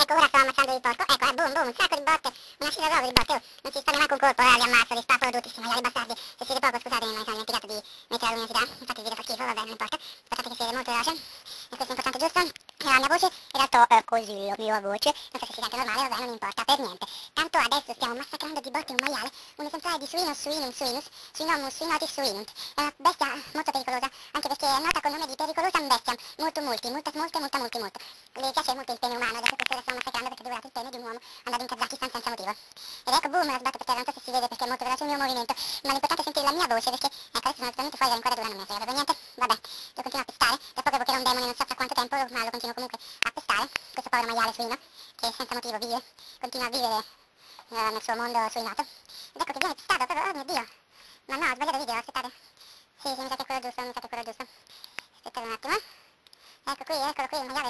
Ecco, ora sto ammazzando il porco, ecco, boom, boom, un sacco di botte, una scena proprio di botte, oh, non ci sta neanche un colpo, li ammazzo, li spapolo tutti, sti maiali bastardi, se siete poco, scusate, mi sono dimenticato di mettere all'università, infatti il video fa schifo, vabbè, non importa, aspettate che si vede molto veloce, e questo è importante, giusto? E la mia voce, in realtà è così, la mia voce, non so se si sente normale, vabbè, non importa per niente, tanto adesso stiamo massacrando di botte un maiale, un esemplare di suino suinum suinus, suinomus suinotis suinunt, è una bestia molto pericolosa, anche perché è nota col nome di pericolosa bestia, molto multi, multas molte, multa multi molto. Le piace molto il pene umano, adesso questo lo stiamo massacrando perché è durato il pene di un uomo andato in Kazakistan senza motivo. Ed ecco, boom, la sbatto per terra, non so se si vede perché è molto veloce il mio movimento, ma l'importante è sentire la mia voce perché, ecco, adesso sono totalmente fuori dall'inquadratura, non me ne frega proprio niente, vabbè, lo continuo a pestare, da poco evocherò un demone non so fra quanto tempo, ma lo continuo comunque a pestare, questo povero maiale suino, che senza motivo vive, continua a vivere nel suo mondo suinato, ed ecco che viene pestato proprio, oh mio Dio, ma no, ho sbagliato video, aspettate, sì, mi sa che è quello giusto, mi sa che è quello giusto, aspettate un attimo, ecco qui, eccolo qui, il maiale.